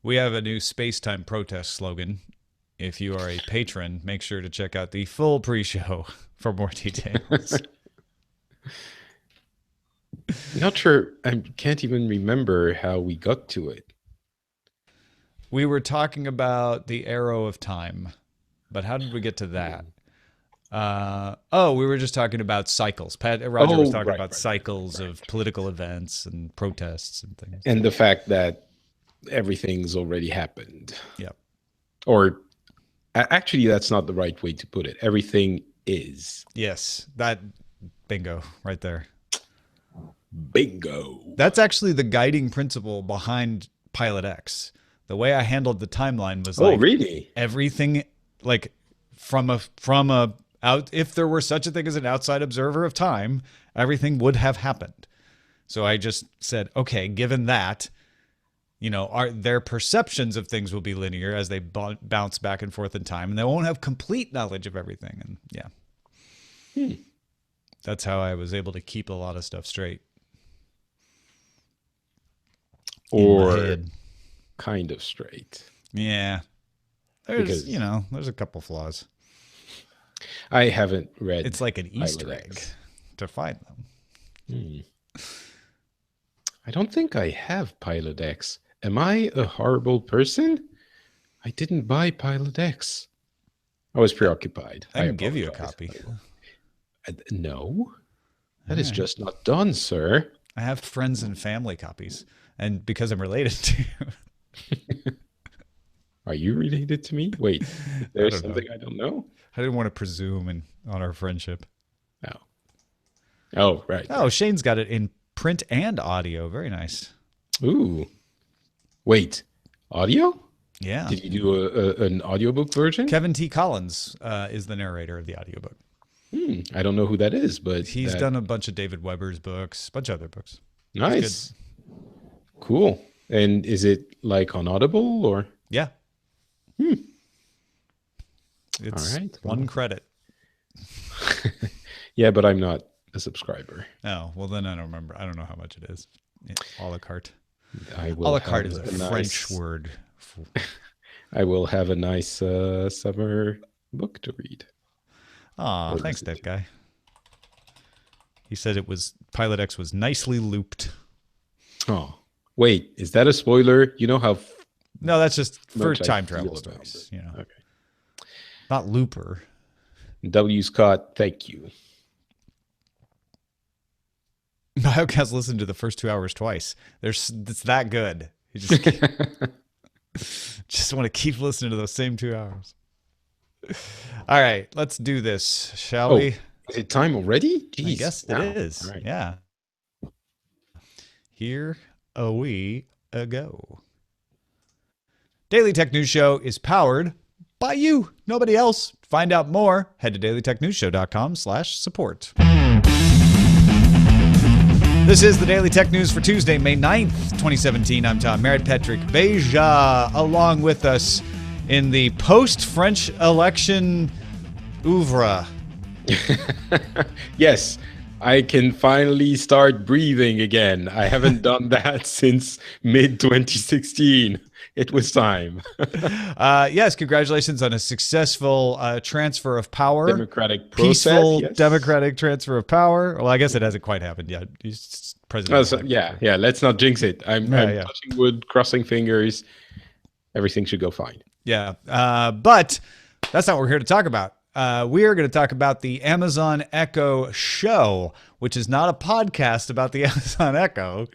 We have a new space-time protest slogan. If you are a patron, make sure to check out the full pre-show for more details. Not sure. I can't even remember how we got to it. We were talking about the arrow of time, but how did we get to that? We were just talking about cycles. Roger was Oh, talking right, about right, right, cycles of right. political events and protests and things. And the fact that everything's already happened. Yep. Or actually, that's not the right way to put it. Everything is. Yes, that bingo right there. Bingo. That's actually the guiding principle behind Pilot X. The way I handled the timeline was Oh, like really? everything, like from a out, if there were such a thing as an outside observer of time, everything would have happened. So I just said, okay, given that, their perceptions of things will be linear as they bounce back and forth in time, and they won't have complete knowledge of everything. And yeah, that's how I was able to keep a lot of stuff straight. Or kind of straight. Yeah. There's a couple flaws. I haven't read. It's like an Easter egg to find them. I don't think I have Pilot X. Am I a horrible person? I didn't buy Pilot X. I was preoccupied. I can give you a copy. No, that is just not done, sir. I have friends and family copies, and because I'm related to you. Are you related to me? Wait, there's something I don't know? I didn't want to presume on our friendship. Oh, right. Oh, Shane's got it in print and audio. Very nice. Ooh. Wait, audio? Yeah. Did you do an audiobook version? Kevin T. Collins is the narrator of the audiobook. I don't know who that is, but he's done a bunch of David Weber's books, a bunch of other books. Nice. Cool. And is it like on Audible or? Yeah. It's all right. One credit. Yeah, but I'm not a subscriber. Oh, well then I don't remember. I don't know how much it is. A la carte. A la carte is a French word. I will have a nice summer book to read. Aw, thanks, that guy. He said Pilot X was nicely looped. Oh, wait, is that a spoiler? You know how? No, that's just for time travel stories. Okay. Not Looper. W. Scott, thank you. Biocast listened to the first 2 hours twice. It's that good. You just want to keep listening to those same 2 hours. All right, let's do this, shall we? Is it time already? Jeez. I guess it is. Right. Yeah. Here we go. Daily Tech News Show is powered by you, nobody else. Find out more. Head to dailytechnewsshow.com/support. This is the Daily Tech News for Tuesday, May 9th, 2017. I'm Tom Merritt. Patrick Beja along with us in the post-French election oeuvre. Yes, I can finally start breathing again. I haven't done that since mid-2016. It was time. Yes, congratulations on a successful transfer of power. Democratic process. Peaceful democratic transfer of power. Well, I guess it hasn't quite happened yet. He's president. Yeah. Let's not jinx it. I'm touching wood, crossing fingers. Everything should go fine. Yeah, but that's not what we're here to talk about. We are going to talk about the Amazon Echo Show, which is not a podcast about the Amazon Echo.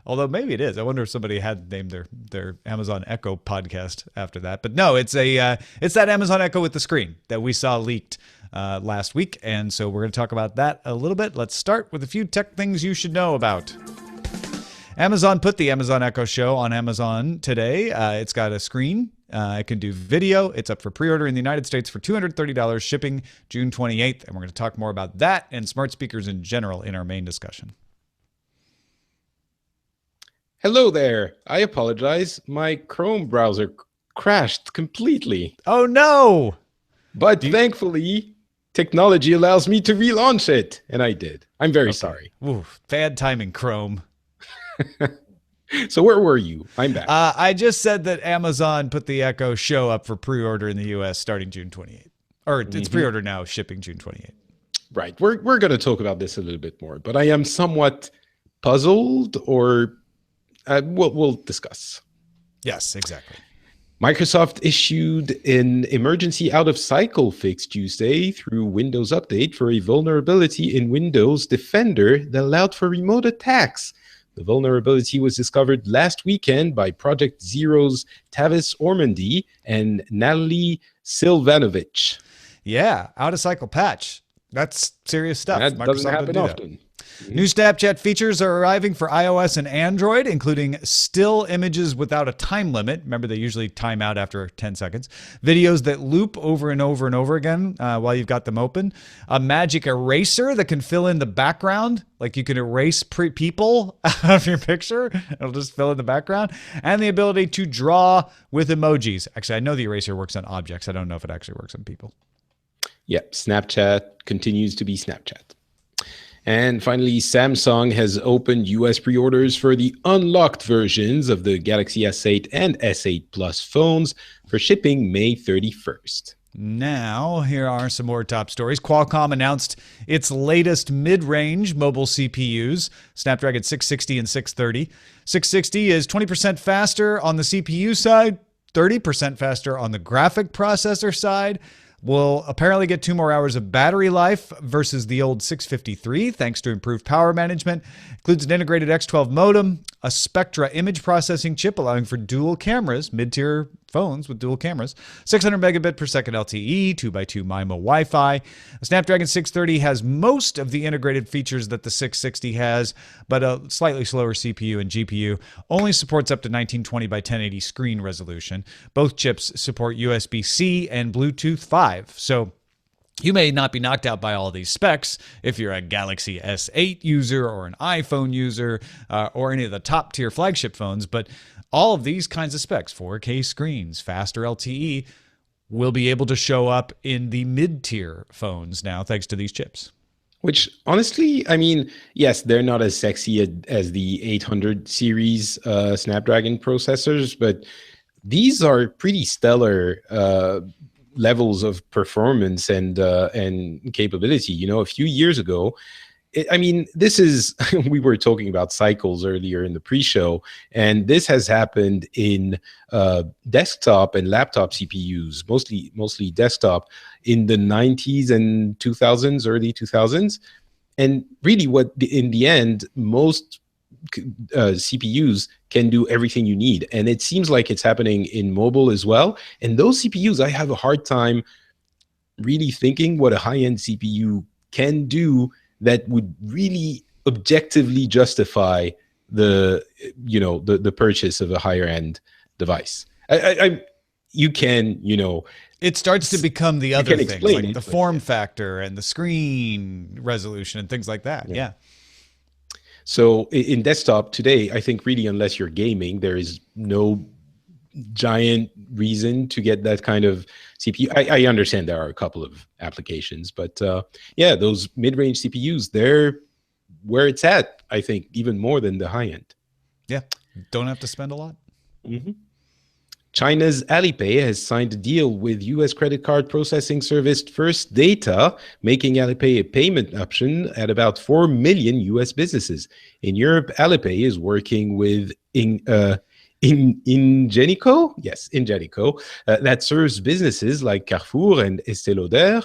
Although maybe it is. I wonder if somebody had named their Amazon Echo podcast after that. But no, it's that Amazon Echo with the screen that we saw leaked last week. And so we're going to talk about that a little bit. Let's start with a few tech things you should know about. Amazon put the Amazon Echo Show on Amazon today. It's got a screen. It can do video. It's up for pre-order in the United States for $230, shipping June 28th. And we're going to talk more about that and smart speakers in general in our main discussion. Hello there. I apologize. My Chrome browser crashed completely. Oh, no. But thankfully, technology allows me to relaunch it. And I did. I'm very sorry. Ooh, bad timing, Chrome. So where were you? I'm back. I just said that Amazon put the Echo Show up for pre-order in the U.S. starting June 28th. Or it's pre-order now, shipping June 28th. Right. We're going to talk about this a little bit more, but I am somewhat puzzled, or we'll discuss. Yes, exactly. Microsoft issued an emergency out-of-cycle fix Tuesday through Windows Update for a vulnerability in Windows Defender that allowed for remote attacks. The vulnerability was discovered last weekend by Project Zero's Tavis Ormandy and Natalie Silvanovich. Yeah, out-of-cycle patch. That's serious stuff. That doesn't happen often. New Snapchat features are arriving for iOS and Android, including still images without a time limit. Remember, they usually time out after 10 seconds. Videos that loop over and over and over again while you've got them open. A magic eraser that can fill in the background. Like you can erase people out of your picture. It'll just fill in the background. And the ability to draw with emojis. Actually, I know the eraser works on objects. I don't know if it actually works on people. Yep, Snapchat continues to be Snapchat. And finally, Samsung has opened US pre-orders for the unlocked versions of the Galaxy S8 and S8 Plus phones for shipping May 31st. Now, here are some more top stories. Qualcomm announced its latest mid-range mobile CPUs, Snapdragon 660 and 630. 660 is 20% faster on the CPU side, 30% faster on the graphic processor side. We'll apparently get 2 more hours of battery life versus the old 653, thanks to improved power management. Includes an integrated X12 modem, a Spectra image processing chip allowing for dual cameras, mid-tier phones with dual cameras, 600 megabit per second LTE, 2x2 MIMO Wi-Fi. The Snapdragon 630 has most of the integrated features that the 660 has, but a slightly slower CPU and GPU. Only supports up to 1920 by 1080 screen resolution. Both chips support USB-C and Bluetooth 5. So you may not be knocked out by all these specs if you're a Galaxy S8 user or an iPhone user or any of the top tier flagship phones, but all of these kinds of specs, 4K screens, faster LTE, will be able to show up in the mid-tier phones now thanks to these chips. Which, honestly, I mean, yes, they're not as sexy as the 800 series Snapdragon processors, but these are pretty stellar levels of performance and capability. You know, a few years ago, I mean, this is, we were talking about cycles earlier in the pre-show, and this has happened in desktop and laptop CPUs, mostly desktop, in the 90s and 2000s, early 2000s. And really in the end, most CPUs can do everything you need. And it seems like it's happening in mobile as well. And those CPUs, I have a hard time really thinking what a high-end CPU can do that would really objectively justify the purchase of a higher end device. You can, it starts to become the other things like the form yeah. factor and the screen resolution and things like that. Yeah. So in desktop today, I think really, unless you're gaming, there is no giant reason to get that kind of CPU. I understand there are a couple of applications, but yeah, those mid-range CPUs, they're where it's at, I think, even more than the high end. Yeah, don't have to spend a lot. Mm-hmm. China's Alipay has signed a deal with U.S. credit card processing service First Data, making Alipay a payment option at about 4 million U.S. businesses. In Europe, Alipay is working with Ingenico, that serves businesses like Carrefour and Estée Lauder.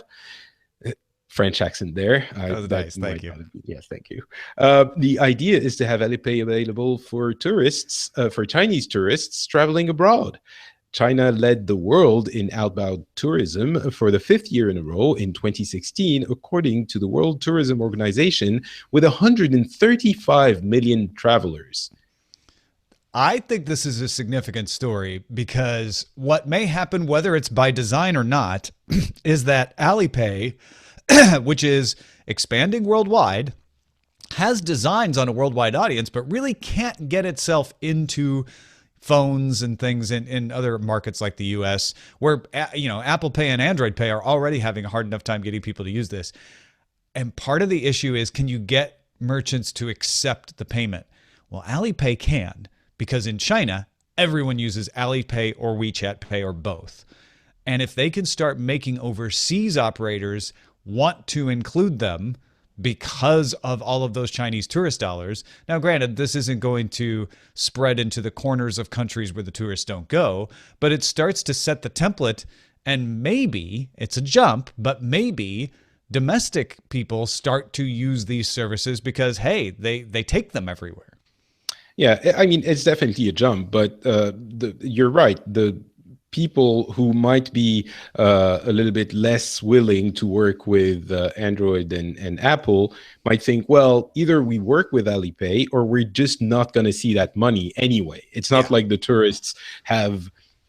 French accent there. That was nice. Thank you. Yes, thank you. The idea is to have Alipay available for tourists, for Chinese tourists traveling abroad. China led the world in outbound tourism for the 5th year in a row in 2016, according to the World Tourism Organization, with 135 million travelers. I think this is a significant story because what may happen, whether it's by design or not, is that Alipay, which is expanding worldwide, has designs on a worldwide audience, but really can't get itself into phones and things in other markets like the US, where Apple Pay and Android Pay are already having a hard enough time getting people to use this. And part of the issue is, can you get merchants to accept the payment? Well, Alipay can, because in China, everyone uses Alipay or WeChat Pay or both. And if they can start making overseas operators want to include them because of all of those Chinese tourist dollars. Now, granted, this isn't going to spread into the corners of countries where the tourists don't go, but it starts to set the template. And maybe it's a jump, but maybe domestic people start to use these services because, hey, they take them everywhere. Yeah, I mean, it's definitely a jump, but you're right. The people who might be a little bit less willing to work with Android and Apple might think, well, either we work with Alipay or we're just not going to see that money anyway. It's not like the tourists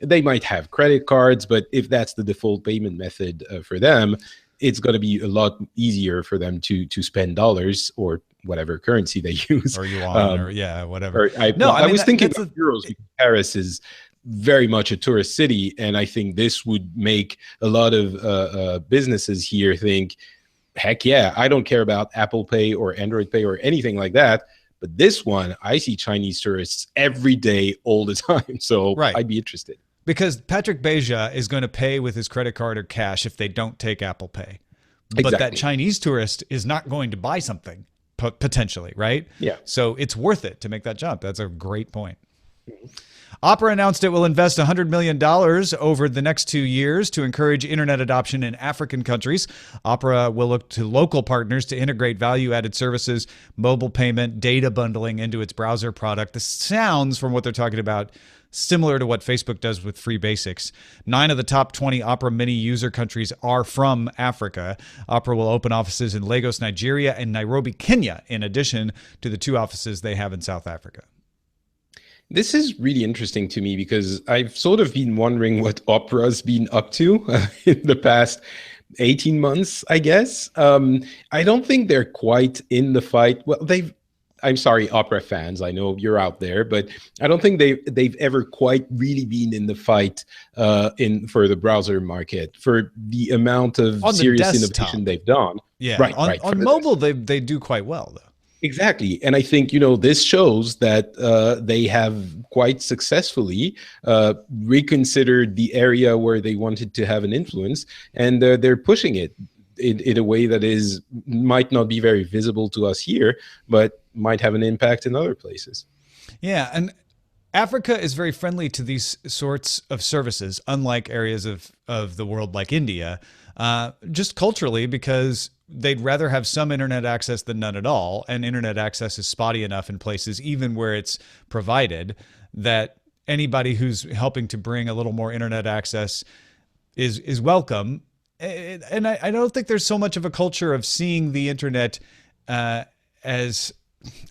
they might have credit cards, but if that's the default payment method for them, it's going to be a lot easier for them to spend dollars or whatever currency they use. Or yuan, or whatever. I was thinking of euros because Paris is very much a tourist city, and I think this would make a lot of businesses here think, heck yeah, I don't care about Apple Pay or Android Pay or anything like that, but this one, I see Chinese tourists every day, all the time, so I'd be interested. Because Patrick Beja is going to pay with his credit card or cash if they don't take Apple Pay. But that Chinese tourist is not going to buy something, potentially, right? Yeah. So it's worth it to make that jump. That's a great point. Opera announced it will invest $100 million over the next 2 years to encourage internet adoption in African countries. Opera will look to local partners to integrate value-added services, mobile payment, data bundling into its browser product. This sounds, from what they're talking about, similar to what Facebook does with Free Basics. 9 of the top 20 Opera Mini user countries are from Africa. Opera will open offices in Lagos, Nigeria, and Nairobi, Kenya, in addition to the 2 offices they have in South Africa. This is really interesting to me because I've sort of been wondering what Opera's been up to in the past 18 months, I guess. I don't think they're quite in the fight. Well, I'm sorry, Opera fans, I know you're out there, but I don't think they've ever quite really been in the fight for the browser market for the amount of serious innovation they've done. Yeah, on mobile, they do quite well, though. Exactly. And I think, this shows that they have quite successfully reconsidered the area where they wanted to have an influence, and they're pushing it in a way that might not be very visible to us here, but might have an impact in other places. Yeah. And Africa is very friendly to these sorts of services, unlike areas of the world like India, just culturally, because they'd rather have some internet access than none at all. And internet access is spotty enough in places, even where it's provided, that anybody who's helping to bring a little more internet access is welcome. And I don't think there's so much of a culture of seeing the internet as,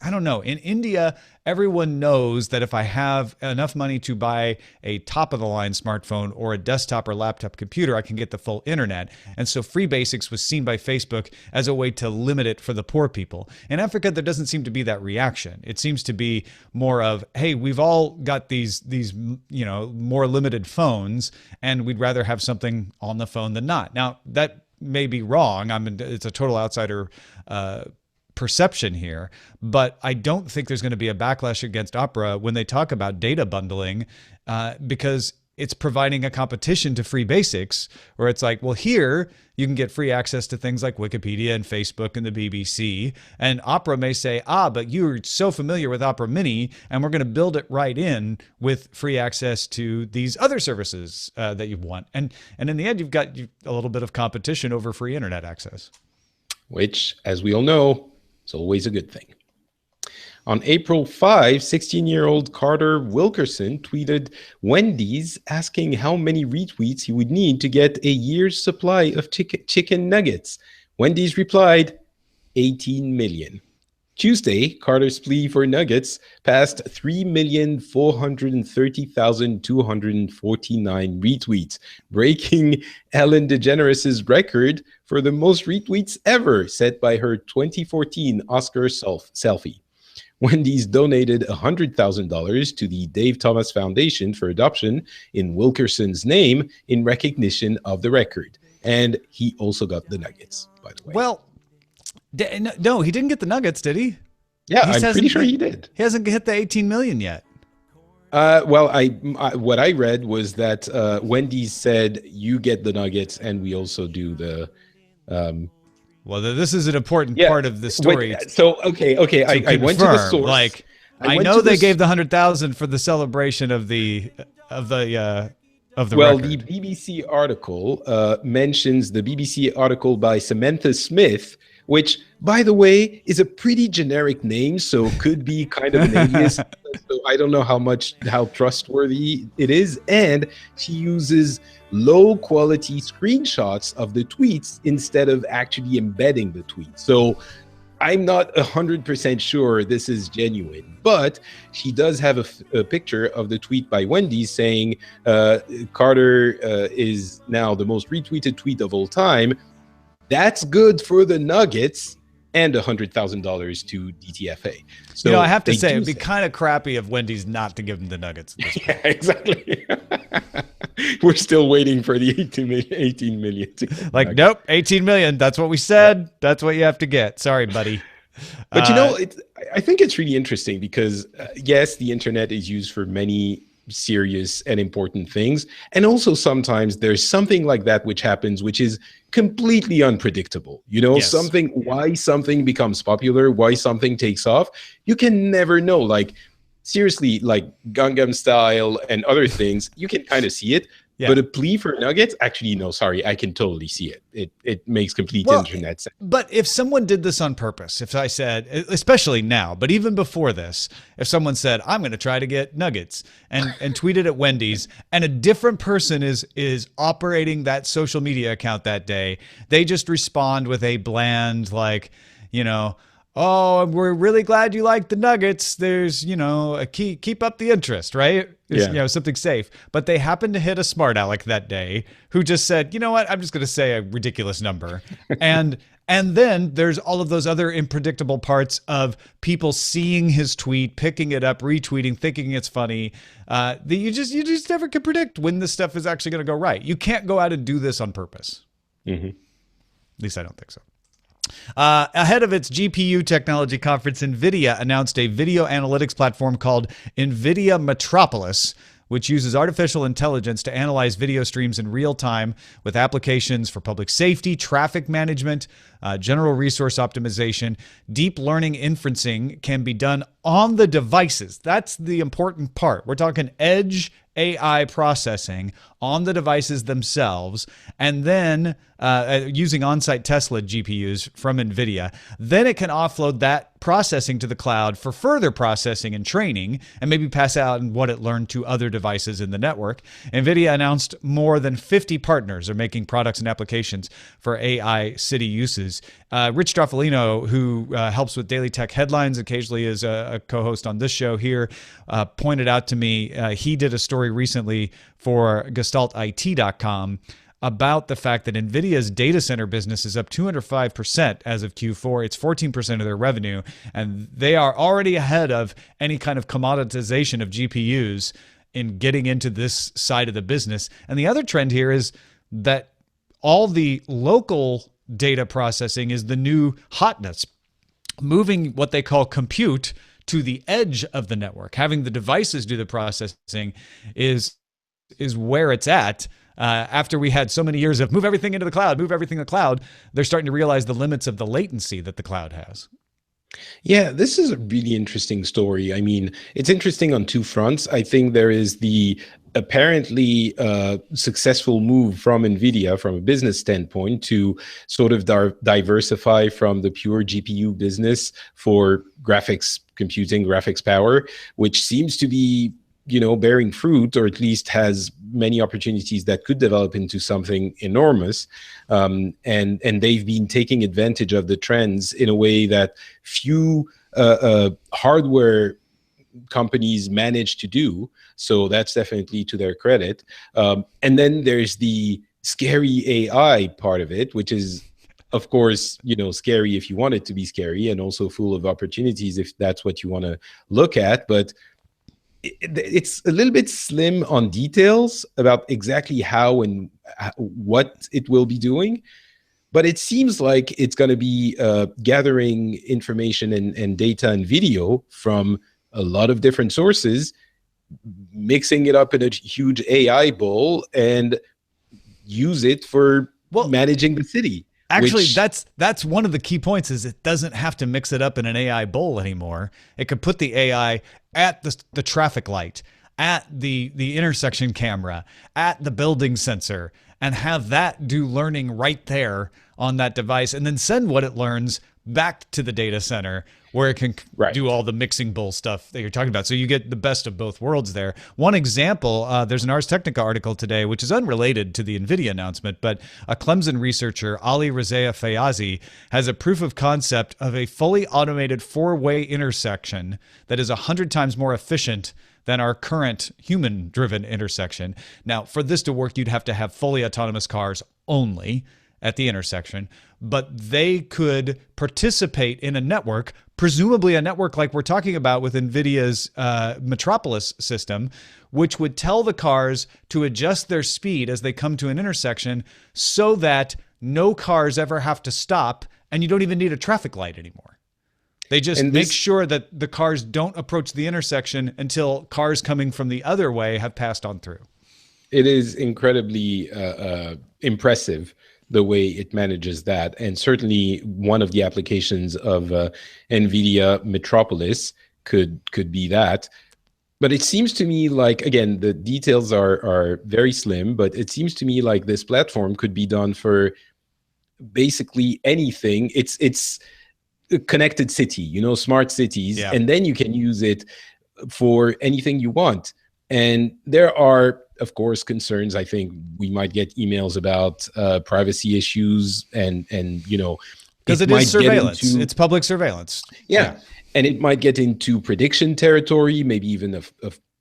I don't know. In India, everyone knows that if I have enough money to buy a top-of-the-line smartphone or a desktop or laptop computer, I can get the full internet. And so Free Basics was seen by Facebook as a way to limit it for the poor people. In Africa, there doesn't seem to be that reaction. It seems to be more of, hey, we've all got these more limited phones, and we'd rather have something on the phone than not. Now, that may be wrong. It's a total outsider perception here, but I don't think there's going to be a backlash against Opera when they talk about data bundling, because it's providing a competition to Free Basics, where it's like, well, here you can get free access to things like Wikipedia and Facebook and the BBC, and Opera may say, but you're so familiar with Opera Mini, and we're going to build it right in with free access to these other services that you want. And in the end, you've got a little bit of competition over free internet access. Which, as we all know, it's always a good thing. On April 5, 16-year-old Carter Wilkerson tweeted Wendy's asking how many retweets he would need to get a year's supply of chicken nuggets. Wendy's replied, 18 million. Tuesday, Carter's plea for nuggets passed 3,430,249 retweets, breaking Ellen DeGeneres' record for the most retweets ever set by her 2014 Oscar selfie. Wendy's donated $100,000 to the Dave Thomas Foundation for adoption in Wilkerson's name in recognition of the record. And he also got the nuggets, by the way. Well, no, he didn't get the nuggets, did he? Yeah, I'm pretty sure he did. He hasn't hit the 18 million yet. Well, what I read was that Wendy said you get the nuggets, and we also do the. Um, Well, this is an important yeah. part of the Wait. story So okay. to I went to the confirm. source. Like, I I went know to they this. gave the 100,000 for the celebration of the Well, the record. BBC article mentions the BBC article by Samantha Smith, which, by the way, is a pretty generic name, so could be kind of an alias. So I don't know how trustworthy it is. And she uses low quality screenshots of the tweets instead of actually embedding the tweet. So I'm not 100% sure this is genuine, but she does have a picture of the tweet by Wendy saying Carter is now the most retweeted tweet of all time. That's good for the Nuggets and $100,000 to DTFA. So I have to they say, do it'd be kind of crappy of Wendy's not to give him the Nuggets. At this point. Yeah, exactly. We're still waiting for the 18 million. Like, nope, 18 million. That's what we said. That's what you have to get. Sorry, buddy. But I think it's really interesting because yes, the internet is used for many serious and important things, and also sometimes there's something like that which happens, which is completely unpredictable. Yes. Why something becomes popular, why something takes off, you can never know. Like seriously, like Gangnam Style and other things, you can kind of see it. Yeah. But a plea for nuggets, actually, no, sorry, I can totally see it. It makes complete internet sense. But if someone did this on purpose, if I said, especially now, but even before this, if someone said, I'm going to try to get nuggets and tweeted at Wendy's, and a different person is operating that social media account that day, they just respond with a bland, like, oh, we're really glad you like the nuggets. There's, a keep up the interest, right? Something safe. But they happened to hit a smart aleck that day who just said, you know what? I'm just going to say a ridiculous number. And then there's all of those other unpredictable parts of people seeing his tweet, picking it up, retweeting, thinking it's funny. That you just never can predict when this stuff is actually going to go right. You can't go out and do this on purpose. Mm-hmm. At least I don't think so. Ahead of its GPU technology conference, Nvidia announced a video analytics platform called Nvidia Metropolis, which uses artificial intelligence to analyze video streams in real time with applications for public safety, traffic management, general resource optimization. Deep learning inferencing can be done on the devices. That's the important part. We're talking edge AI processing on the devices themselves, and then using on-site Tesla GPUs from NVIDIA. Then it can offload that processing to the cloud for further processing and training, and maybe pass out what it learned to other devices in the network. NVIDIA announced more than 50 partners are making products and applications for AI city uses. Rich Stroffolino, who helps with Daily Tech Headlines, occasionally is a co-host on this show here, pointed out to me, he did a story recently for GestaltIT.com about the fact that NVIDIA's data center business is up 205% as of Q4. It's 14% of their revenue, and they are already ahead of any kind of commoditization of GPUs in getting into this side of the business. And the other trend here is that all the local data processing is the new hotness, moving what they call compute to the edge of the network. Having the devices do the processing is where it's at. After we had so many years of move everything into the cloud, they're starting to realize the limits of the latency that the cloud has. Yeah, this is a really interesting story. I mean, it's interesting on two fronts. I think there is the apparently successful move from NVIDIA from a business standpoint to sort of diversify from the pure GPU business for graphics computing, graphics power, which seems to be bearing fruit, or at least has many opportunities that could develop into something enormous. And they've been taking advantage of the trends in a way that few hardware companies manage to do. So that's definitely to their credit. And then there's the scary AI part of it, which is, of course, scary if you want it to be scary, and also full of opportunities if that's what you want to look at. But it's a little bit slim on details about exactly how and what it will be doing. But it seems like it's going to be gathering information and data and video from a lot of different sources, mixing it up in a huge AI bowl and use it for managing the city. Actually, that's one of the key points is it doesn't have to mix it up in an AI bowl anymore. It could put the AI at the traffic light, at the intersection camera, at the building sensor, and have that do learning right there on that device, and then send what it learns back to the data center where it can do all the mixing bowl stuff that you're talking about. So you get the best of both worlds there. One example, there's an Ars Technica article today, which is unrelated to the NVIDIA announcement, but a Clemson researcher, Ali Razea Fayazi, has a proof of concept of a fully automated four-way intersection that is 100 times more efficient than our current human-driven intersection. Now, for this to work, you'd have to have fully autonomous cars only at the intersection, but they could participate in a network, presumably a network like we're talking about with Nvidia's Metropolis system, which would tell the cars to adjust their speed as they come to an intersection so that no cars ever have to stop and you don't even need a traffic light anymore. They just make sure that the cars don't approach the intersection until cars coming from the other way have passed on through. It is incredibly impressive the way it manages that. And certainly one of the applications of NVIDIA Metropolis could be that. But it seems to me like, again, the details are very slim, but it seems to me like this platform could be done for basically anything. It's a connected city, you know, smart cities, and then you can use it for anything you want. And there are, of course, concerns. I think we might get emails about privacy issues, and you know, because it is surveillance. It's public surveillance. Yeah, and it might get into prediction territory, maybe even of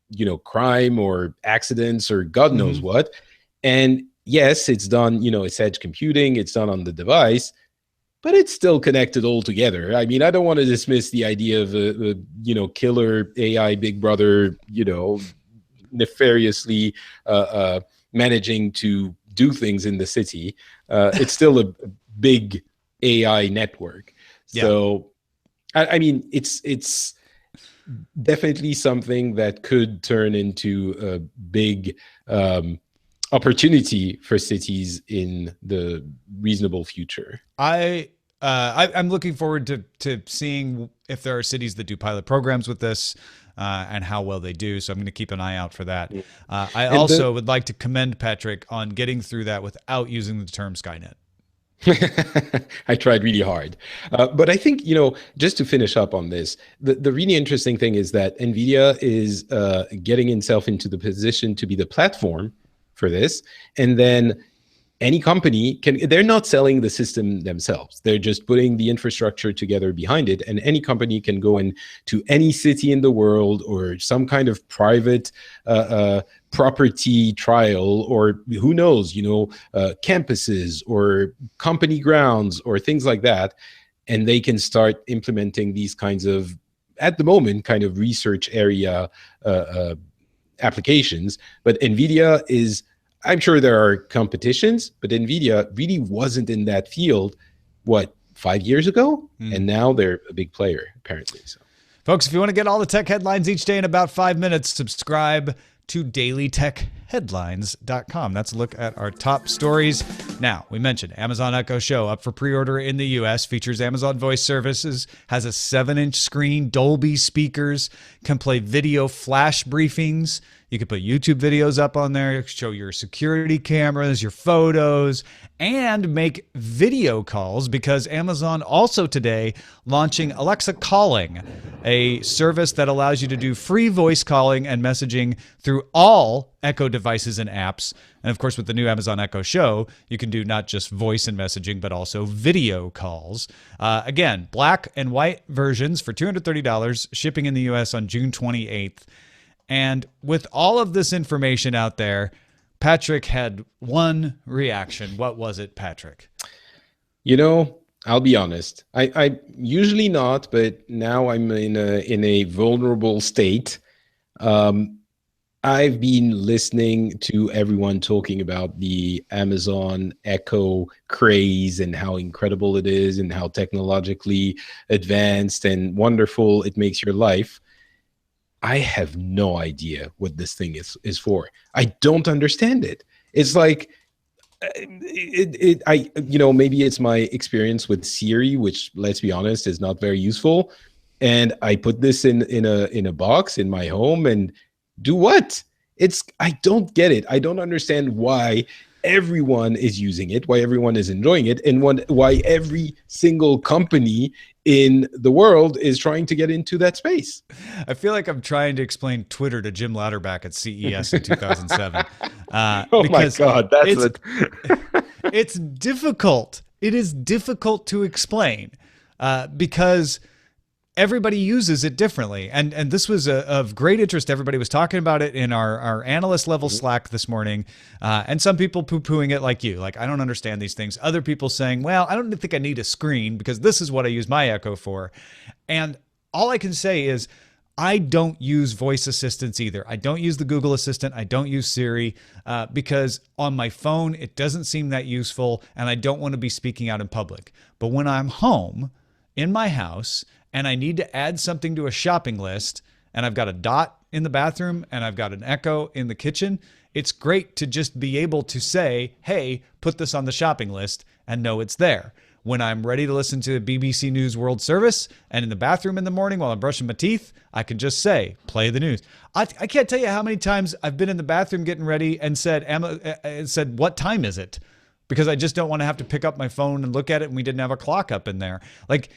you know, crime or accidents or God knows what. And yes, it's done. You know, it's edge computing. It's done on the device, but it's still connected all together. I mean, I don't want to dismiss the idea of a you know, killer AI Big Brother, you know, nefariously managing to do things in the city. It's still a big AI network. So, I mean, it's definitely something that could turn into a big opportunity for cities in the reasonable future. I'm looking forward to seeing if there are cities that do pilot programs with this and how well they do. So I'm going to keep an eye out for that. I also would like to commend Patrick on getting through that without using the term Skynet. I tried really hard. But I think, you know, just to finish up on this, the really interesting thing is that NVIDIA is getting itself into the position to be the platform for this. And then any company they're not selling the system themselves. They're just putting the infrastructure together behind it. And any company can go into any city in the world or some kind of private property trial, or who knows, you know, campuses or company grounds or things like that. And they can start implementing these kinds of, at the moment, kind of research area applications. But NVIDIA is, I'm sure there are competitions, but NVIDIA really wasn't in that field, 5 years ago? And now they're a big player, apparently. So, folks, if you want to get all the tech headlines each day in about 5 minutes, subscribe to dailytechheadlines.com. That's a look at our top stories. Now, we mentioned Amazon Echo Show up for pre-order in the US, features Amazon Voice Services, has a 7-inch screen, Dolby speakers, can play video flash briefings. You can put YouTube videos up on there, show your security cameras, your photos, and make video calls, because Amazon also today launching Alexa Calling, a service that allows you to do free voice calling and messaging through all Echo devices and apps. And of course, with the new Amazon Echo Show, you can do not just voice and messaging, but also video calls. Again, black and white versions for $230, shipping in the US on June 28th. And with all of this information out there, Patrick had one reaction. What was it, Patrick? You know, I'll be honest. I usually not, but now I'm in a vulnerable state. I've been listening to everyone talking about the Amazon Echo craze and how incredible it is and how technologically advanced and wonderful it makes your life. I have no idea what this thing is for. I don't understand it. It's like I maybe it's my experience with Siri, which, let's be honest, is not very useful. And I put this in a box in my home and do what? I don't get it. I don't understand why everyone is using it, why everyone is enjoying it, and why every single company in the world is trying to get into that space. I feel like I'm trying to explain Twitter to Jim Louderback at CES in 2007. Oh my God, it's difficult. It is difficult to explain because everybody uses it differently. And this was of great interest. Everybody was talking about it in our analyst level Slack this morning. And some people poo-pooing it like you. Like, I don't understand these things. Other people saying, well, I don't think I need a screen because this is what I use my Echo for. And all I can say is I don't use voice assistants either. I don't use the Google Assistant. I don't use Siri because on my phone, it doesn't seem that useful. And I don't want to be speaking out in public. But when I'm home in my house and I need to add something to a shopping list, and I've got a Dot in the bathroom and I've got an Echo in the kitchen, it's great to just be able to say, hey, put this on the shopping list and know it's there. When I'm ready to listen to the BBC News World Service and in the bathroom in the morning while I'm brushing my teeth, I can just say, play the news. I can't tell you how many times I've been in the bathroom getting ready and said, what time is it? Because I just don't want to have to pick up my phone and look at it, and we didn't have a clock up in there. Like,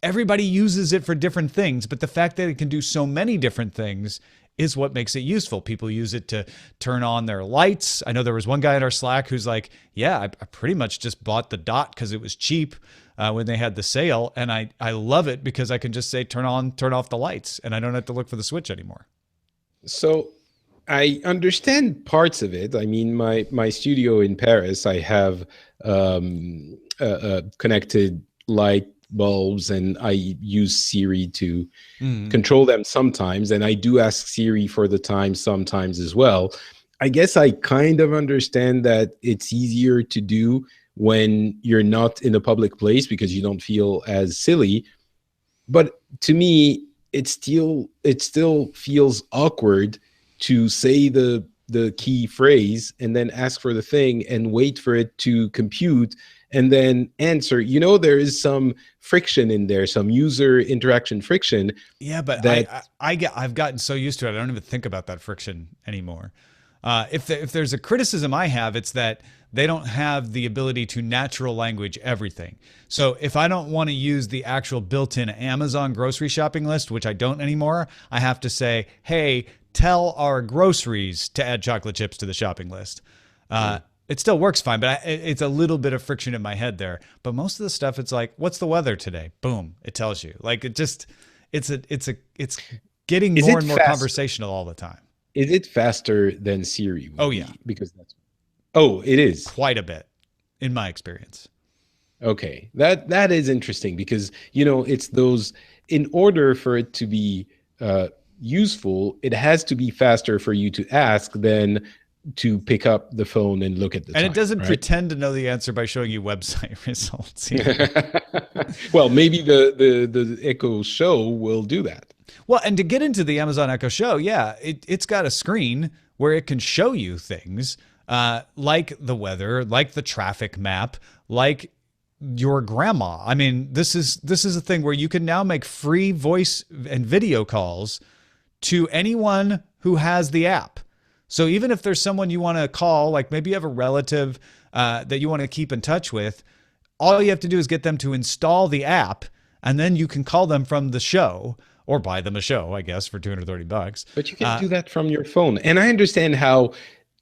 everybody uses it for different things, but the fact that it can do so many different things is what makes it useful. People use it to turn on their lights. I know there was one guy in our Slack who's like, yeah, I pretty much just bought the Dot because it was cheap when they had the sale. And I love it because I can just say, turn on, turn off the lights, and I don't have to look for the switch anymore. So I understand parts of it. I mean, my studio in Paris, I have connected light bulbs, and I use Siri to control them sometimes, and I do ask Siri for the time sometimes as well. I guess I kind of understand that it's easier to do when you're not in a public place because you don't feel as silly, but to me it still feels awkward to say the key phrase and then ask for the thing and wait for it to compute and then answer. There is some friction in there, some user interaction friction. Yeah, but I've gotten so used to it, I don't even think about that friction anymore. If there's a criticism I have, it's that they don't have the ability to natural language everything. So if I don't want to use the actual built-in Amazon grocery shopping list, which I don't anymore, I have to say, hey, tell our groceries to add chocolate chips to the shopping list. It still works fine, but it's a little bit of friction in my head there. But most of the stuff, it's like, what's the weather today? Boom, it tells you. Like, it's getting more and more conversational all the time. Is it faster than Siri? Oh yeah, because it is quite a bit, in my experience. Okay, that is interesting because it's those. In order for it to be useful, it has to be faster for you to ask than to pick up the phone and look at the time. And it doesn't pretend to know the answer by showing you website results. Well, maybe the Echo Show will do that. Well, and to get into the Amazon Echo Show, yeah, it's got a screen where it can show you things like the weather, like the traffic map, like your grandma. I mean, this is a thing where you can now make free voice and video calls to anyone who has the app. So even if there's someone you want to call, like maybe you have a relative that you want to keep in touch with, all you have to do is get them to install the app, and then you can call them from the show or buy them a show, I guess, for $230. But you can do that from your phone. And I understand how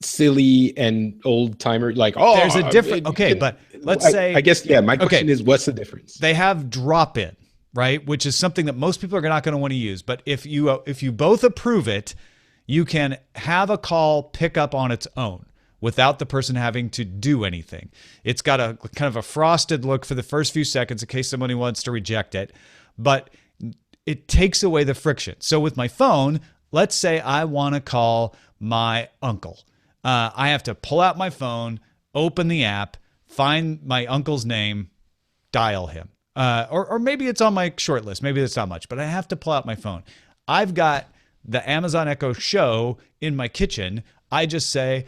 silly and old timer, like, there's a difference. Okay, but let's say, I guess, yeah, my question is, what's the difference? They have drop in, right? Which is something that most people are not going to want to use. But if you both approve it, you can have a call pick up on its own without the person having to do anything. It's got a kind of a frosted look for the first few seconds in case somebody wants to reject it, but it takes away the friction. So with my phone, let's say I want to call my uncle. I have to pull out my phone, open the app, find my uncle's name, dial him. Or maybe it's on my short list. Maybe it's not much, but I have to pull out my phone. I've got the Amazon Echo Show in my kitchen, I just say,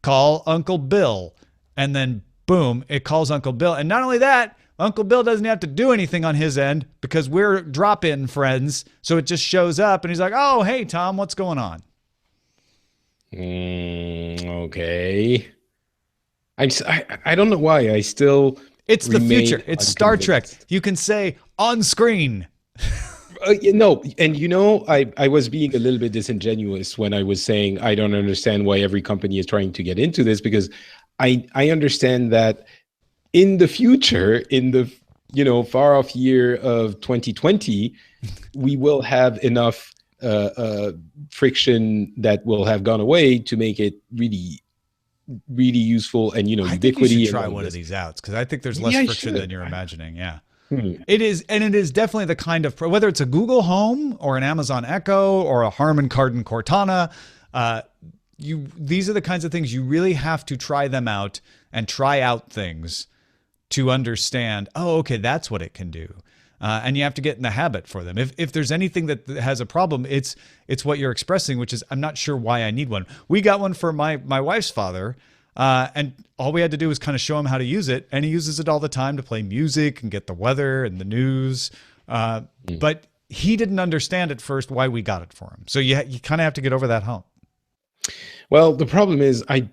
call Uncle Bill. And then boom, it calls Uncle Bill. And not only that, Uncle Bill doesn't have to do anything on his end because we're drop-in friends. So it just shows up and he's like, oh, hey, Tom, what's going on? Okay. I don't know why I still. It's the future. It's Star Trek. You can say on screen. No, and I was being a little bit disingenuous when I was saying I don't understand why every company is trying to get into this, because I understand that in the future, in the far off year of 2020, we will have enough friction that will have gone away to make it really, really useful and I ubiquity. Think you should try one of these out because I think there's less friction than you're imagining. Yeah. It is, and it is definitely the kind of, whether it's a Google Home or an Amazon Echo or a Harman Kardon Cortana, these are the kinds of things you really have to try them out and try out things to understand, oh, okay, that's what it can do. And you have to get in the habit for them. If there's anything that has a problem, it's what you're expressing, which is, I'm not sure why I need one. We got one for my wife's father, and all we had to do was kind of show him how to use it, and he uses it all the time to play music and get the weather and the news. But he didn't understand at first why we got it for him. So you kind of have to get over that hump. Well, the problem is I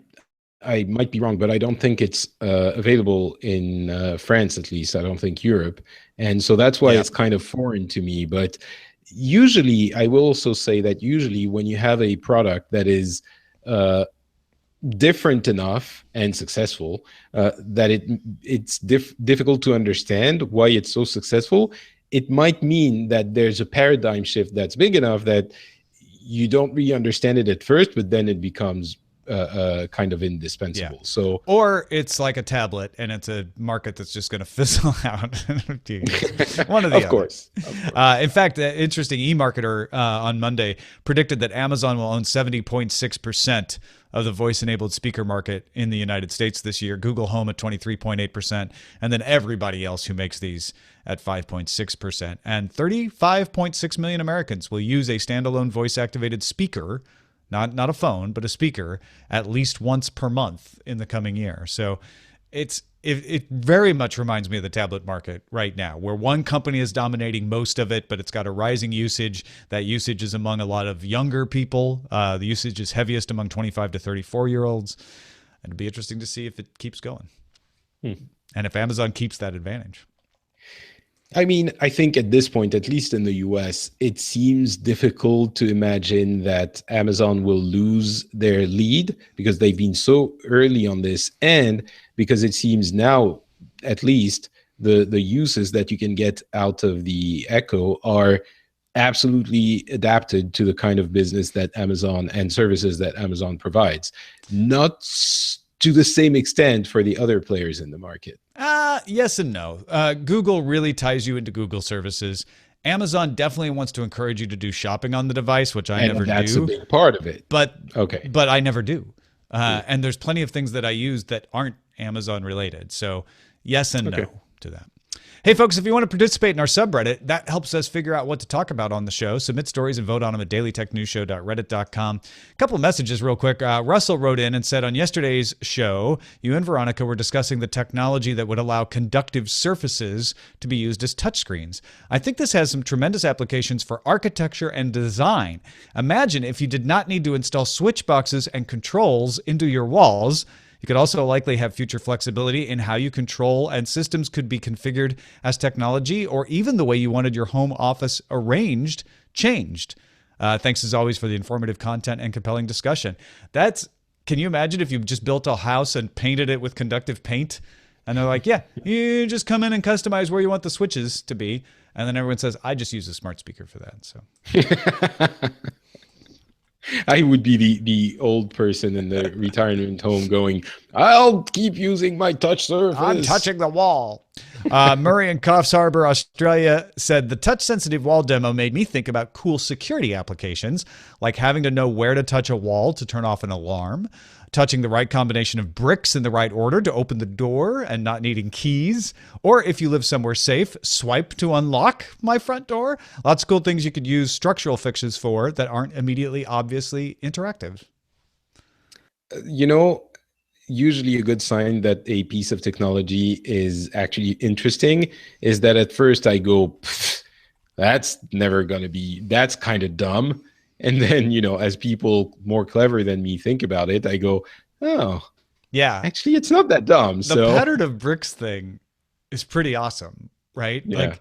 might be wrong, but I don't think it's available in France, at least. I don't think Europe. And so that's why it's kind of foreign to me. But usually, I will also say that usually when you have a product that is different enough and successful, that it's difficult to understand why it's so successful, it might mean that there's a paradigm shift that's big enough that you don't really understand it at first, but then it becomes kind of indispensable. Yeah. So, or it's like a tablet and it's a market that's just going to fizzle out. One of the of course. In fact, interesting eMarketer on Monday predicted that Amazon will own 70.6% of the voice-enabled speaker market in the United States this year, Google Home at 23.8%, and then everybody else who makes these at 5.6%. And 35.6 million Americans will use a standalone voice-activated speaker, not a phone, but a speaker, at least once per month in the coming year. So it very much reminds me of the tablet market right now, where one company is dominating most of it, but it's got a rising usage. That usage is among a lot of younger people. The usage is heaviest among 25 to 34-year-olds. And it'd be interesting to see if it keeps going. And if Amazon keeps that advantage. I mean, I think at this point, at least in the US, it seems difficult to imagine that Amazon will lose their lead because they've been so early on this, and because it seems now, at least, the uses that you can get out of the Echo are absolutely adapted to the kind of business that Amazon and services that Amazon provides. Not to the same extent for the other players in the market. Yes and no. Google really ties you into Google services. Amazon definitely wants to encourage you to do shopping on the device, which I never do. That's a big part of it. But I never do. And there's plenty of things that I use that aren't Amazon related. So yes and no to that. Hey, folks, if you want to participate in our subreddit, that helps us figure out what to talk about on the show. Submit stories and vote on them at dailytechnewsshow.reddit.com. A couple of messages real quick. Russell wrote in and said, on yesterday's show, you and Veronica were discussing the technology that would allow conductive surfaces to be used as touchscreens. I think this has some tremendous applications for architecture and design. Imagine if you did not need to install switch boxes and controls into your walls. You could also likely have future flexibility in how you control, and systems could be configured as technology or even the way you wanted your home office arranged changed. Thanks as always for the informative content and compelling discussion. Can you imagine if you just built a house and painted it with conductive paint? And they're like, yeah, you just come in and customize where you want the switches to be. And then everyone says, I just use a smart speaker for that. So. I would be the old person in the retirement home going, I'll keep using my touch surface. I'm touching the wall. Murray in Coffs Harbour, Australia said the touch-sensitive wall demo made me think about cool security applications, like having to know where to touch a wall to turn off an alarm, touching the right combination of bricks in the right order to open the door and not needing keys, or if you live somewhere safe, swipe to unlock my front door. Lots of cool things you could use structural fixes for that aren't immediately obviously interactive. Usually a good sign that a piece of technology is actually interesting is that at first I go, that's kind of dumb. And then, as people more clever than me think about it, I go, oh, yeah, actually, it's not that dumb. The pattern of bricks thing is pretty awesome, right? Yeah. Like,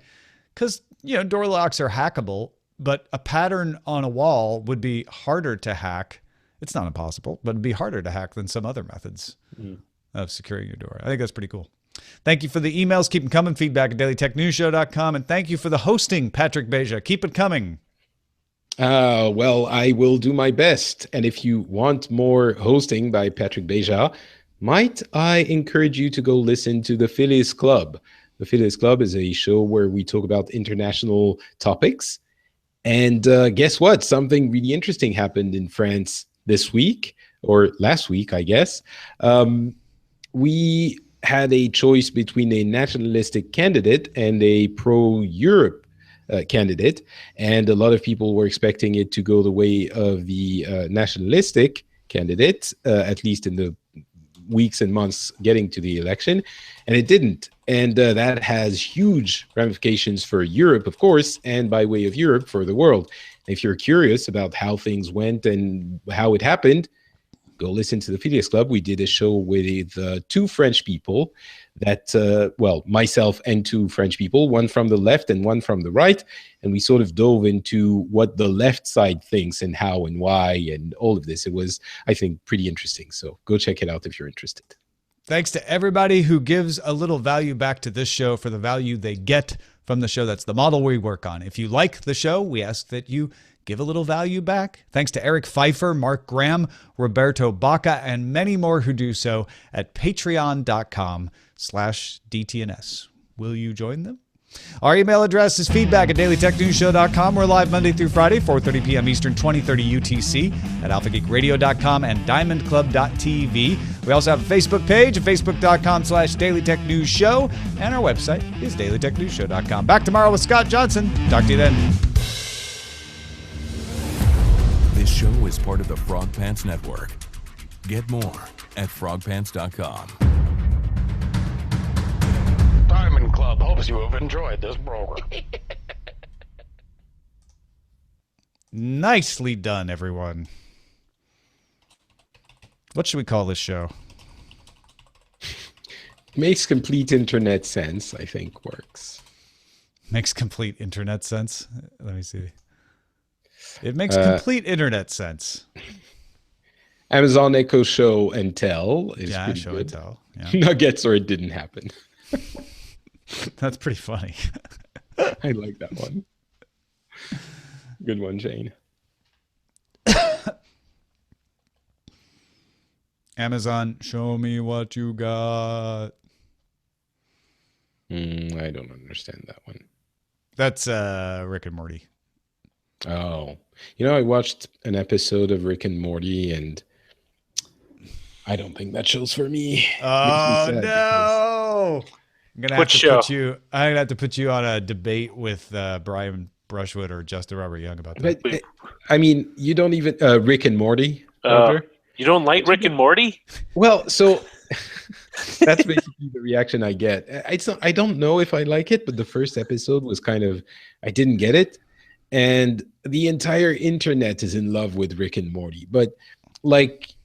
because, door locks are hackable, but a pattern on a wall would be harder to hack. It's not impossible, but it'd be harder to hack than some other methods of securing your door. I think that's pretty cool. Thank you for the emails. Keep them coming. Feedback at dailytechnewsshow.com. And thank you for the hosting, Patrick Beja. Keep it coming. Well, I will do my best. And if you want more hosting by Patrick Beja, might I encourage you to go listen to the Phillies Club. The Phillies Club is a show where we talk about international topics. And guess what? Something really interesting happened in France this week, or last week, I guess. We had a choice between a nationalistic candidate and a pro-Europe candidate, and a lot of people were expecting it to go the way of the nationalistic candidate, at least in the weeks and months getting to the election, and it didn't. And that has huge ramifications for Europe, of course, and by way of Europe, for the world. If you're curious about how things went and how it happened, go listen to the Phileas Club. We did a show with two French people that, myself and two French people, one from the left and one from the right. And we sort of dove into what the left side thinks and how and why and all of this. It was, I think, pretty interesting. So go check it out if you're interested. Thanks to everybody who gives a little value back to this show for the value they get from the show. That's the model we work on. If you like the show, we ask that you give a little value back. Thanks to Eric Pfeiffer, Mark Graham, Roberto Baca, and many more who do so at patreon.com/DTNS. Will you join them? Our email address is feedback at dailytechnewsshow.com. We're live Monday through Friday, 4:30 p.m. Eastern, 2030 UTC at alphageekradio.com and diamondclub.tv. We also have a Facebook page at facebook.com/dailytechnewsshow, and our website is dailytechnewsshow.com. Back tomorrow with Scott Johnson. Talk to you then. This show is part of the Frog Pants Network. Get more at frogpants.com. Diamond Club hopes you have enjoyed this program. Nicely done, everyone. What should we call this show? Makes complete internet sense, I think works. Makes complete internet sense? Let me see. It makes complete internet sense. Amazon Echo Show and Tell is yeah, pretty show good. and tell. Yeah. Nuggets or it didn't happen. That's pretty funny. I like that one. Good one, Shane. Amazon, show me what you got. I don't understand that one. That's Rick and Morty. Oh. I watched an episode of Rick and Morty, and I don't think that show's for me. Oh, no. I'm gonna have to put you on a debate with Brian Brushwood or Justin Robert Young about that. But I mean, you don't even Rick and Morty. You don't like Rick and Morty? Well, so that's basically the reaction I get. I don't know if I like it, but the first episode was kind of, I didn't get it, and the entire internet is in love with Rick and Morty. But like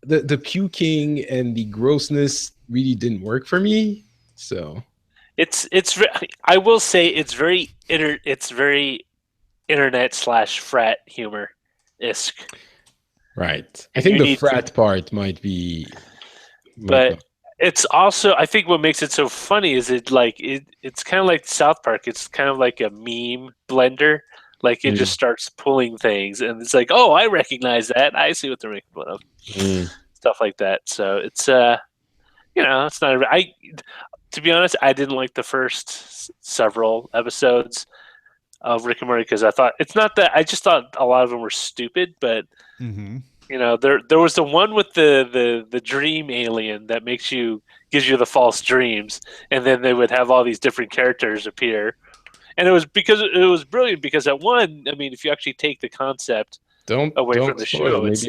the puking and the grossness really didn't work for me. So I will say it's very internet / frat humor-esque. Right. I think the frat part might be, but it's also, I think what makes it so funny is it's kind of like South Park. It's kind of like a meme blender. Like it just starts pulling things, and it's like, oh, I recognize that. I see what they're making fun of. Stuff like that. So it's it's not. to be honest, I didn't like the first several episodes of Rick and Morty because I thought it's not that I just thought a lot of them were stupid, but there was the one with the dream alien that gives you the false dreams, and then they would have all these different characters appear, and it was brilliant because at one, I mean, if you actually take the concept away from the show, it's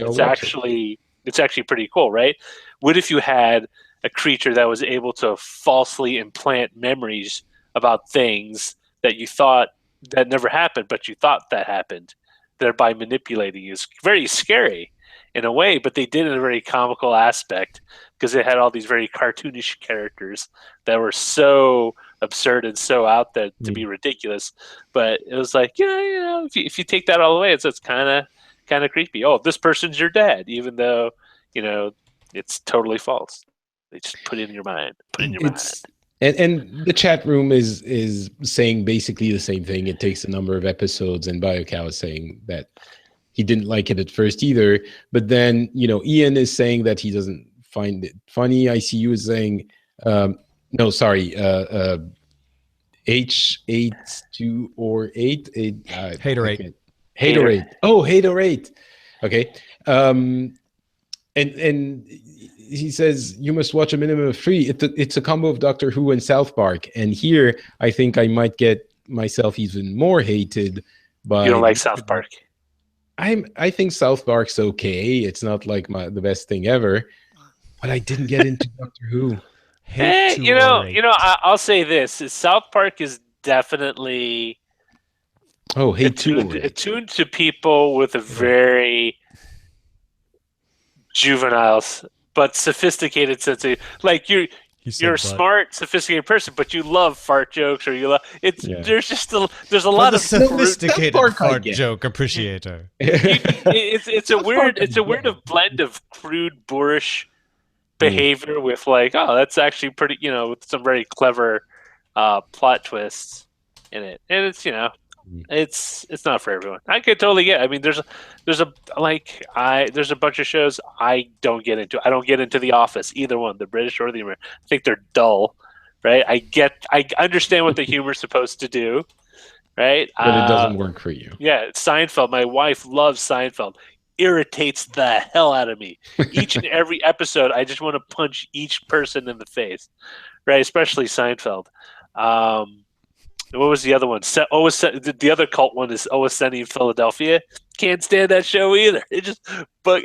actually pretty cool, right? What if you had a creature that was able to falsely implant memories about things that you thought that never happened, but you thought that happened, thereby manipulating you? It's very scary in a way, but they did it in a very comical aspect because it had all these very cartoonish characters that were so absurd and so out there to be ridiculous. But it was like, if you take that all away, it's kind of creepy. Oh, this person's your dad, even though it's totally false. They just put it in your mind. And the chat room is saying basically the same thing. It takes a number of episodes, and BioCow is saying that he didn't like it at first either. But then, Ian is saying that he doesn't find it funny. ICU is saying, no, sorry, H82 or 8. Haterade. Haterade. Oh, Haterade. Okay. And he says you must watch a minimum of 3. It's a combo of Doctor Who and South Park. And here, I think I might get myself even more hated by. You don't like South Park? I think South Park's okay. It's not like the best thing ever, but I didn't get into Doctor Who. I'll say this: South Park is definitely attuned to people with a very juvenile but sophisticated sense of, like, you're a smart, sophisticated person, but you love fart jokes, or you love it. Yeah. There's a lot of sophisticated fart joke appreciator. It's a weird blend of crude, boorish behavior with like, oh, that's actually pretty, with some very clever plot twists in it, and it's not for everyone. I could totally get it. I mean, there's a bunch of shows I don't get into. I don't get into The Office, either one, the British or the American. I think they're dull, right? I understand what the humor's supposed to do, right? But it doesn't work for you. Yeah, Seinfeld. My wife loves Seinfeld. Irritates the hell out of me. Each and every episode, I just want to punch each person in the face, right? Especially Seinfeld. What was the other one? The other cult one is Always Sunny in Philadelphia. Can't stand that show either. It just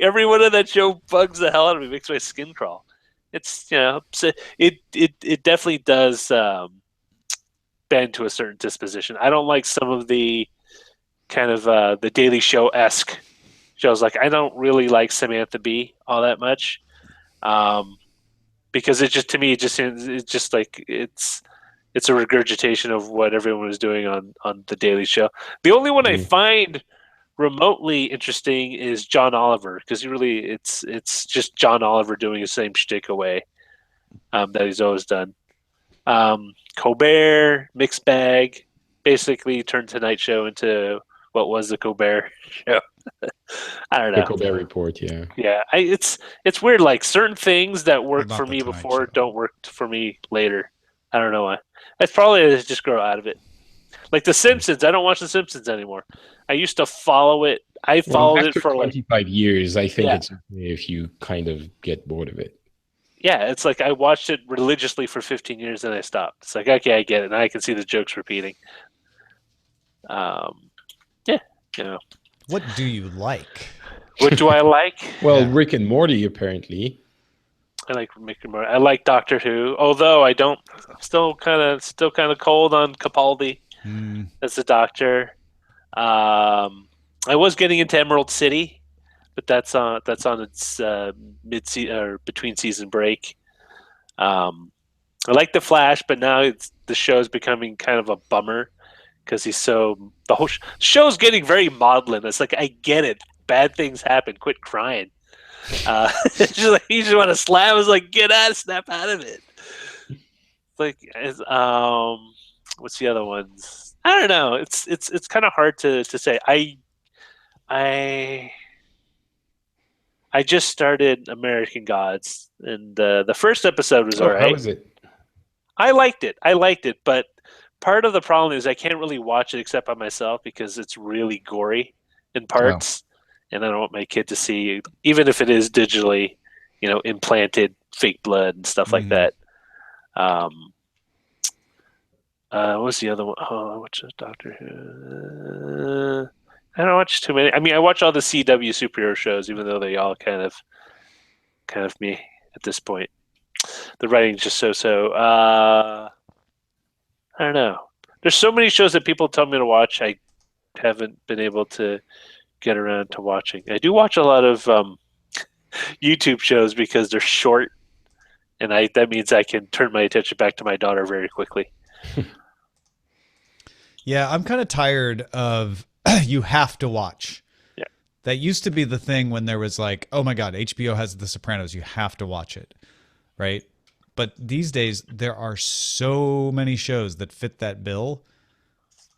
everyone in that show bugs the hell out of me. Makes my skin crawl. It's it definitely does bend to a certain disposition. I don't like some of the kind of the Daily Show-esque shows. Like, I don't really like Samantha Bee all that much, because it's a regurgitation of what everyone was doing on The Daily Show. The only one I find remotely interesting is John Oliver, because it's just John Oliver doing the same shtick away that he's always done. Colbert, mixed bag, basically turned Tonight Show into what was the Colbert Show. I don't know. The Colbert Report, yeah. Yeah, it's weird. Like, certain things that worked for me before don't work for me later. I don't know why. It's probably just grow out of it. Like The Simpsons, I don't watch The Simpsons anymore. I used to follow it. I followed it for 25 years. I think it's okay if you kind of get bored of it. Yeah, it's like I watched it religiously for 15 years and I stopped. It's like, okay, I get it. Now I can see the jokes repeating. What do you like? What do I like? Well, Rick and Morty, apparently. I like Rick and Morty. I like Doctor Who, although I don't. Still kind of cold on Capaldi as the Doctor. I was getting into Emerald City, but that's on its mid-season or between season break. I like The Flash, but now the show's becoming kind of a bummer because the whole show's getting very maudlin. It's like, I get it, bad things happen. Quit crying. It's just like, you just want to slam. It's like, snap out of it. Like, what's the other ones? I don't know. It's kind of hard to say. I just started American Gods, and the first episode was all right. How is it? I liked it, but part of the problem is I can't really watch it except by myself because it's really gory in parts, and I don't want my kid to see, even if it is digitally, implanted fake blood and stuff like that. What's the other one? Oh, what's the Doctor Who? I don't watch too many. I mean, I watch all the CW superhero shows, even though they all kind of me at this point. The writing's just so. I don't know. There's so many shows that people tell me to watch. I haven't been able to get around to watching. I do watch a lot of YouTube shows because they're short, and that means I can turn my attention back to my daughter very quickly. Yeah, I'm kind of tired of you have to watch. Yeah. That used to be the thing when there was like, oh my God, HBO has The Sopranos. You have to watch it, right? But these days, there are so many shows that fit that bill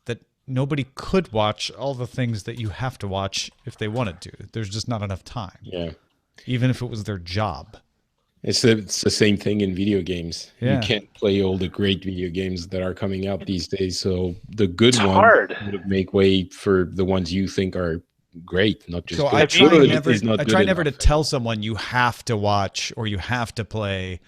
that nobody could watch all the things that you have to watch if they wanted to. There's just not enough time. Yeah. Even if it was their job. It's the same thing in video games. Yeah. You can't play all the great video games that are coming out these days. So the good It's ones hard. would make way for the ones you think are great, not just So good. I try Good never, is not I good try never to enough. tell someone you have to watch or you have to play,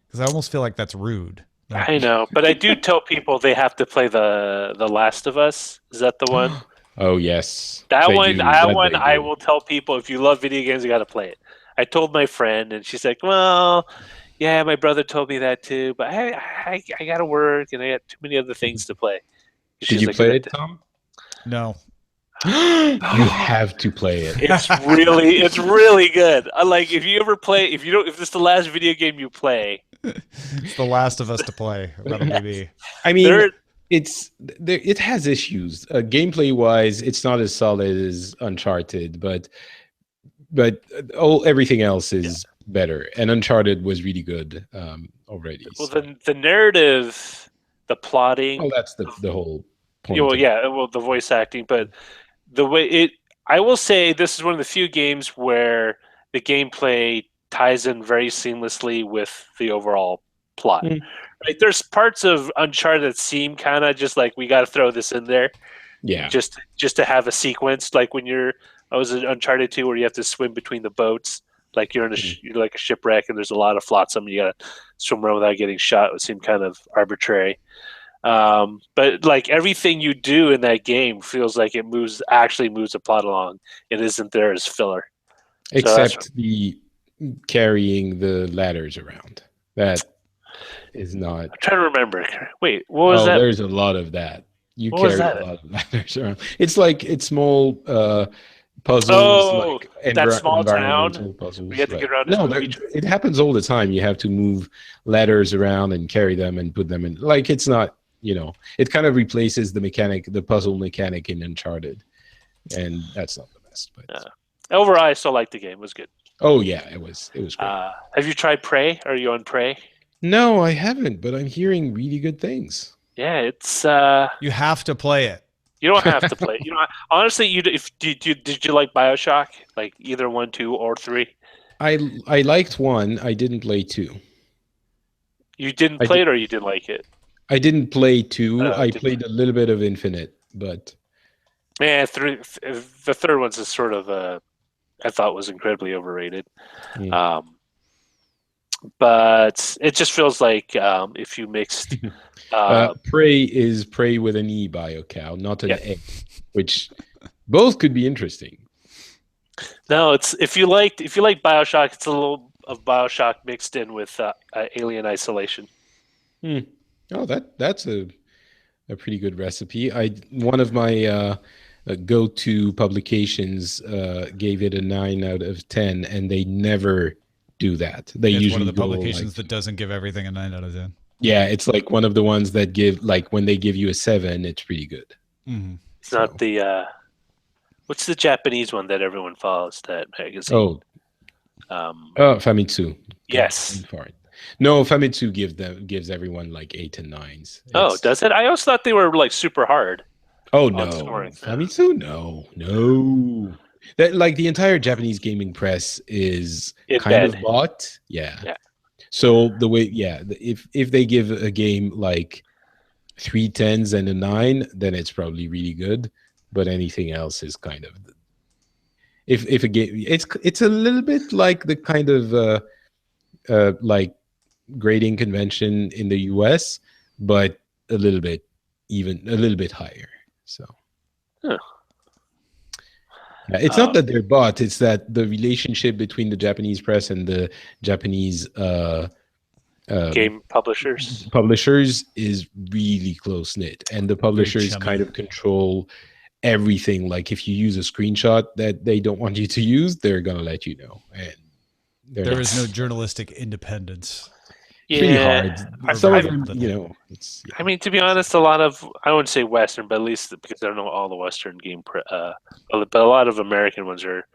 because I almost feel like that's rude. I know, but I do tell people they have to play the Last of Us. Is that the one? Oh yes, That They one, do. I do. will tell people, if you love video games, you got to play it. I told my friend, and she's like, "Well, yeah, my brother told me that too, but I got to work, and I got too many other things to play." Did She's you like, play it, Tom? No. You have to play it. It's really good. I like, if this is the last video game you play, It's The Last of Us to play. That'll be. I mean, There- it has issues. Gameplay wise, it's not as solid as Uncharted, but everything else is better. And Uncharted was really good already. well, so. the narrative, the plotting. Well, that's the whole point. The voice acting, but the way I will say this is one of the few games where the gameplay ties in very seamlessly with the overall plot. Right? There's parts of Uncharted that seem kind of just like, we got to throw this in there, Yeah. just to have a sequence. Like when I was in Uncharted 2 where you have to swim between the boats, like you're you're like a shipwreck and there's a lot of flotsam. You got to swim around without getting shot. It would seem kind of arbitrary. But like everything you do in that game feels like it actually moves the plot along. It isn't there as filler. Except the carrying the ladders around. That is not. I'm trying to remember. Wait, what was that? There's a lot of that. You What was carry that? a lot of ladders around. It's small puzzles. Oh, like that small environmental town? puzzles. We had to but- get around No, this beach. it happens all the time. You have to move ladders around and carry them and put them in. Like it's not. It kind of replaces the puzzle mechanic in Uncharted, and that's not the best. But Overall, I still liked the game. It was good. oh yeah, it was great. Have you tried Prey? Are you on Prey? No, I haven't, but I'm hearing really good things. Yeah, it's You have to play it. you don't have to play. Honestly, did you like BioShock? Like either 1, 2, or 3? I liked 1. I didn't play 2. You didn't play it, or you didn't like it? I didn't play 2. Oh, I didn't. played a little bit of Infinite, but Man, the third one's is sort of I thought was incredibly overrated. Yeah. But it just feels like if you mixed Prey is Prey with an E, BioCow, not an Yeah. A, which both could be interesting. no, it's if you like BioShock, it's a little of BioShock mixed in with Alien Isolation. Oh, that's a pretty good recipe. One of my go-to publications gave it a 9 out of 10, and they never do that. They It's usually one of the go, publications that doesn't give everything a 9 out of 10. yeah, it's like one of the ones that give, like when they give you a 7, it's pretty good. Mm-hmm. It's not the what's the Japanese one that everyone follows, that magazine? Oh, Famitsu. Yes. For it. No, Famitsu gives everyone like 8 and 9s. Oh, does it? I always thought they were like super hard. Oh no, scoring. Famitsu, no. That like the entire Japanese gaming press is It's kind bad. of bought. Yeah. So the way, if they give a game like 3 10s and a 9, then it's probably really good. But anything else is kind of, if a game, it's a little bit like the kind of like grading convention in the US, but a little bit higher. So Huh. it's not that they're bought; it's that the relationship between the Japanese press and the Japanese game publishers is really close knit, and the publishers chummy. kind of control everything. Like if you use a screenshot that they don't want you to use, they're gonna let you know, and There is no journalistic independence. pretty hard. Some of them, it's. I mean, to be honest, a lot of, I wouldn't say Western, but at least because I don't know all the Western game, but a lot of American ones are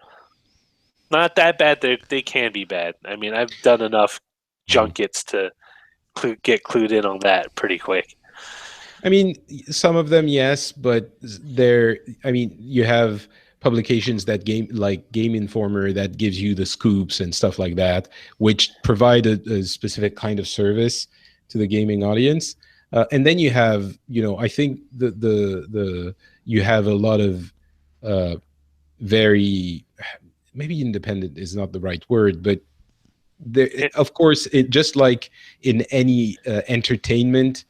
not that bad. They can be bad. I mean, I've done enough junkets to get clued in on that pretty quick. I mean, some of them, yes, but you have publications that Game Informer that gives you the scoops and stuff like that, which provide a specific kind of service to the gaming audience. And then you have, I think you have a lot of very, maybe independent is not the right word, but of course, it just like in any entertainment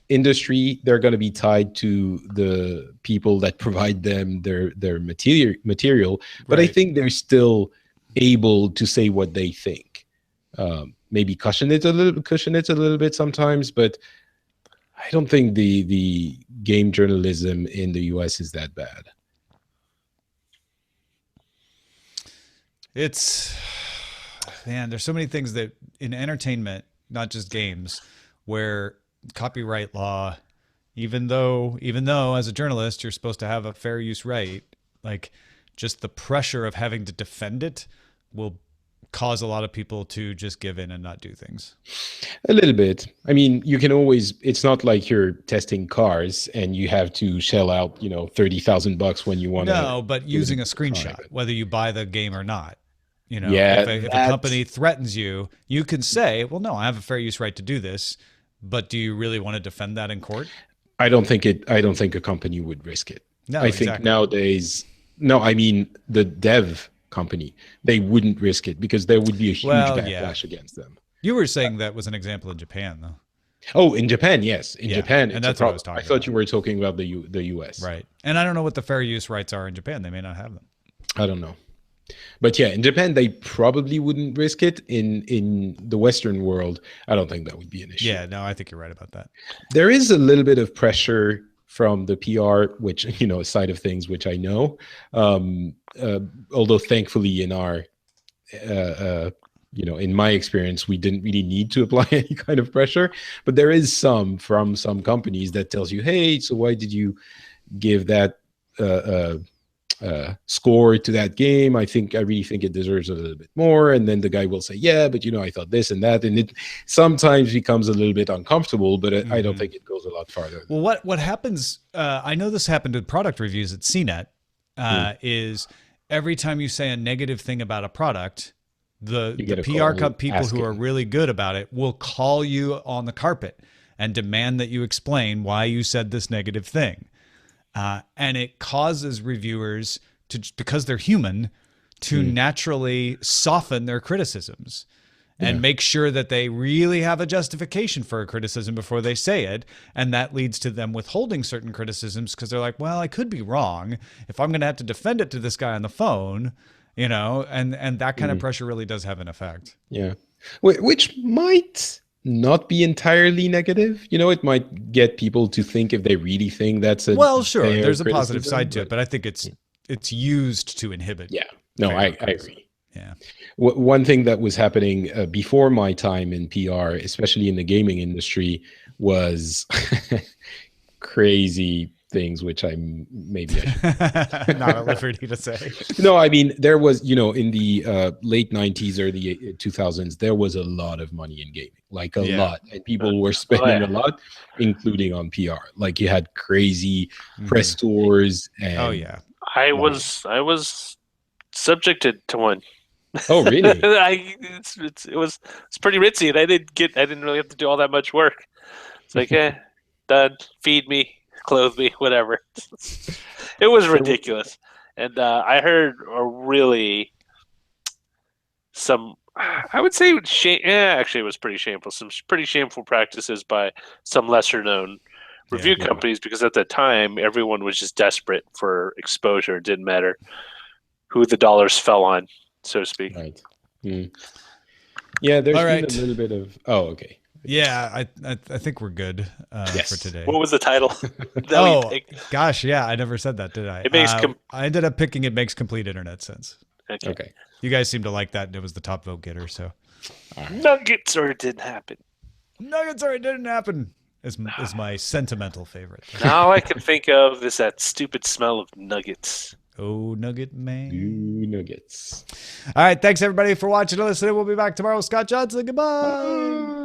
industry, they're going to be tied to the people that provide them their material. But I think they're still able to say what they think. Maybe cushion it a little bit sometimes, but I don't think the game journalism in the US is that bad. There's so many things that in entertainment, not just games, where copyright law, even though as a journalist you're supposed to have a fair use right, like just the pressure of having to defend it will cause a lot of people to just give in and not do things. A little bit. I mean, you can always, it's not like you're testing cars and you have to shell out, $30,000 when you want to. No, but using a screenshot, whether you buy the game or not. Yeah, if a company threatens you, you can say, well, no, I have a fair use right to do this, but do you really want to defend that in court? I don't think a company would risk it. No, I think nowadays, the dev company, they wouldn't risk it because there would be a huge backlash against them. You were saying that was an example in Japan, though. Oh, in Japan, yes. In Japan, and that's what I was talking about. I thought you were talking about the US. Right. And I don't know what the fair use rights are in Japan. They may not have them. I don't know. But yeah, in Japan, they probably wouldn't risk it. In the Western world, I don't think that would be an issue. Yeah, no, I think you're right about that. There is a little bit of pressure from the PR, which, side of things, which I know. Although thankfully in our, in my experience, we didn't really need to apply any kind of pressure. But there is some from some companies that tells you, hey, so why did you give that score to that game? I really think it deserves a little bit more. And then the guy will say, yeah, but I thought this and that, and it sometimes becomes a little bit uncomfortable, but I don't think it goes a lot farther. Well, what happens, I know this happened with product reviews at CNET, is every time you say a negative thing about a product, the PR people who are really good about it will call you on the carpet and demand that you explain why you said this negative thing. And it causes reviewers to, because they're human, to naturally soften their criticisms and make sure that they really have a justification for a criticism before they say it. And that leads to them withholding certain criticisms because they're like, well, I could be wrong if I'm going to have to defend it to this guy on the phone, and that kind of pressure really does have an effect. Yeah. Which might not be entirely negative. It might get people to think if they really think that's a there's a positive side to it, but I think it's used to inhibit. Yeah, no, I agree. Yeah. One thing that was happening before my time in PR, especially in the gaming industry, was crazy things, which maybe I should not at liberty to say. No, I mean, there was, in the late 90s, early 2000s, there was a lot of money in gaming, like a lot. And people were spending a lot, including on PR. Like you had crazy press tours. And, I was subjected to one. Oh, really? It's pretty ritzy, and I didn't really have to do all that much work. It's like, done. Feed me, clothe me, whatever. It was ridiculous, and I heard I would say actually it was pretty shameful. Some pretty shameful practices by some lesser known review companies, because at the time everyone was just desperate for exposure. It didn't matter who the dollars fell on, so to speak. Right. Yeah, there's All been right. a little bit of. Oh, okay. Yeah, I think we're good for today. What was the title? Gosh, yeah, I never said that, did I? It makes I ended up picking "It Makes Complete Internet Sense." Okay. You guys seem to like that, and it was the top vote getter. So, Nuggets, or it didn't happen. Nuggets, or it didn't happen. Is my sentimental favorite. All I can think of is that stupid smell of nuggets. Oh, Nugget Man. You nuggets. All right, thanks everybody for watching and listening. We'll be back tomorrow with Scott Johnson. Goodbye.